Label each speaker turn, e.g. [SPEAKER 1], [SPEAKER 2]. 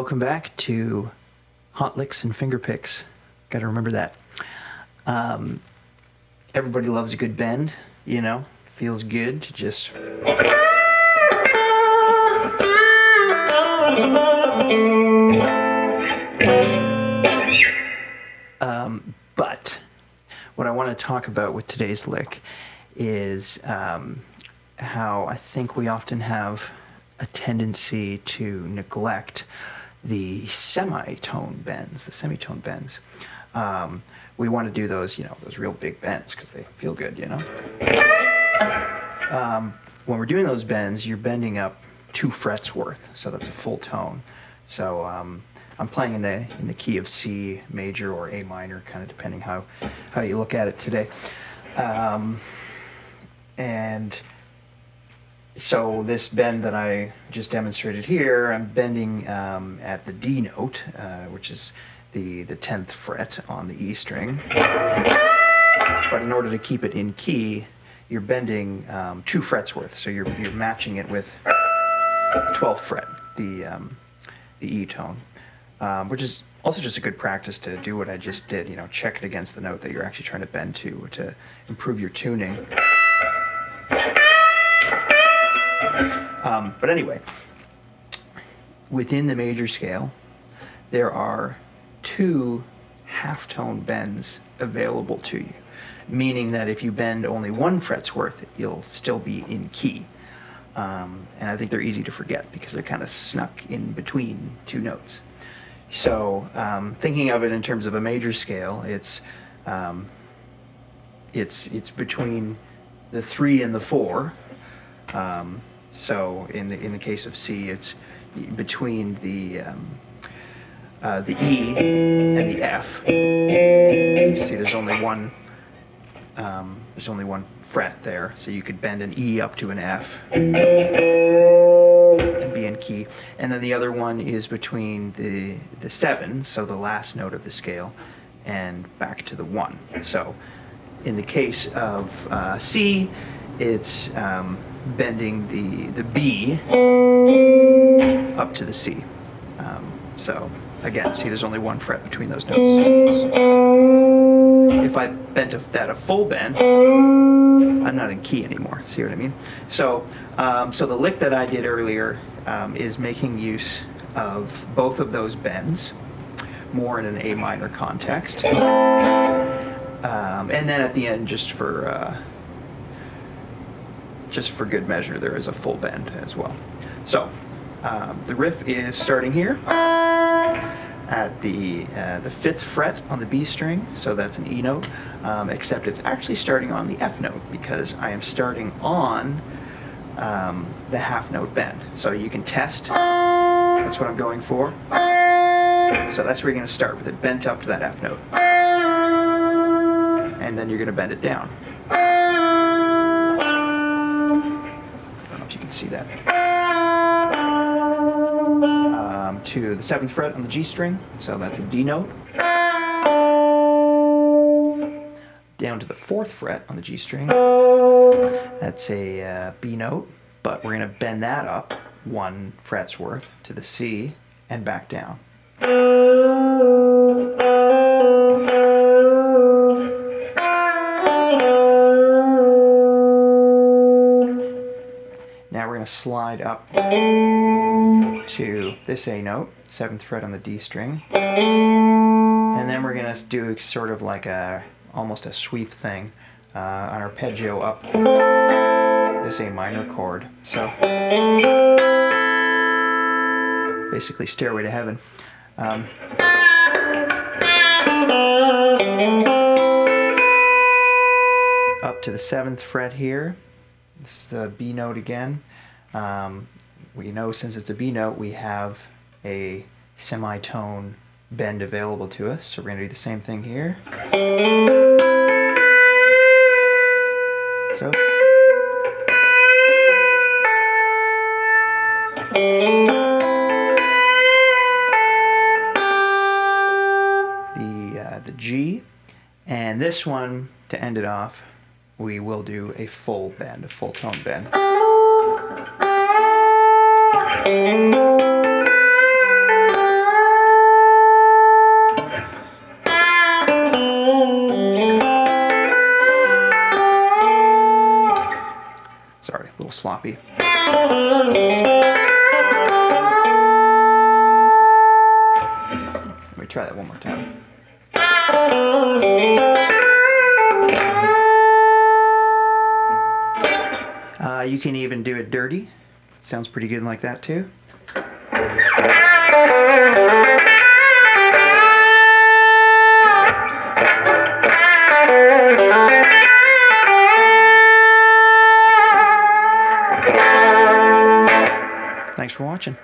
[SPEAKER 1] welcome back to Hot Licks and Fingerpicks. Got to remember that. Everybody loves a good bend, you know. Feels good to just... But what I want to talk about with today's lick is how I think we often have a tendency to neglect the semitone bends, the semitone bends. We want to do those, you know, those real big bends because they feel good, you know. When we're doing those bends, you're bending up 2 frets worth, so that's a full tone. So I'm playing in the key of C major or A minor, kind of depending how you look at it today. And so this bend that I just demonstrated here, I'm bending at the D note, which is the 10th fret on the E string. But in order to keep it in key, you're bending 2 frets worth. So you're matching it with the 12th fret, the E tone, which is also just a good practice to do what I just did. You know, check it against the note that you're actually trying to bend to improve your tuning. But anyway, within the major scale, there are 2 half-tone bends available to you, meaning that if you bend only 1 fret's worth, you'll still be in key. And I think they're easy to forget because they're kind of snuck in between 2 notes. So thinking of it in terms of a major scale, it's between the 3 and the 4. So in the case of C, it's between the E and the F. You see, there's only one fret there, so you could bend an E up to an F and be in key. And then the other one is between the 7, so the last note of the scale, and back to the 1. So in the case of C, it's bending the B up to the C. So again, see, there's only 1 fret between those notes. If I bent that a full bend, I'm not in key anymore. See what I mean? So so the lick that I did earlier is making use of both of those bends, more in an A minor context. And then at the end, just for good measure, there is a full bend as well. So the riff is starting here at the 5th fret on the B string, so that's an E note, except it's actually starting on the F note because I am starting on the half note bend. So you can test, that's what I'm going for. So that's where you're going to start with it, bent up to that F note. And then you're going to bend it down. I don't know if you can see that. To the 7th fret on the G string, so that's a D note. Down to the 4th fret on the G string, that's a B note, but we're going to bend that up 1 fret's worth to the C and back down. Now we're going to slide up to this A note, 7th fret on the D string, and then we're going to do sort of like almost a sweep thing, an arpeggio up this A minor chord. So basically Stairway to Heaven. Up to the 7th fret here. This is the B note again. We know since it's a B note, we have a semitone bend available to us. So we're going to do the same thing here. So. The G. And this one, to end it off, we will do a full bend, a full tone bend. little sloppy. Let me try that one more time. You can even do it dirty. Sounds pretty good like that too. Thanks for watching.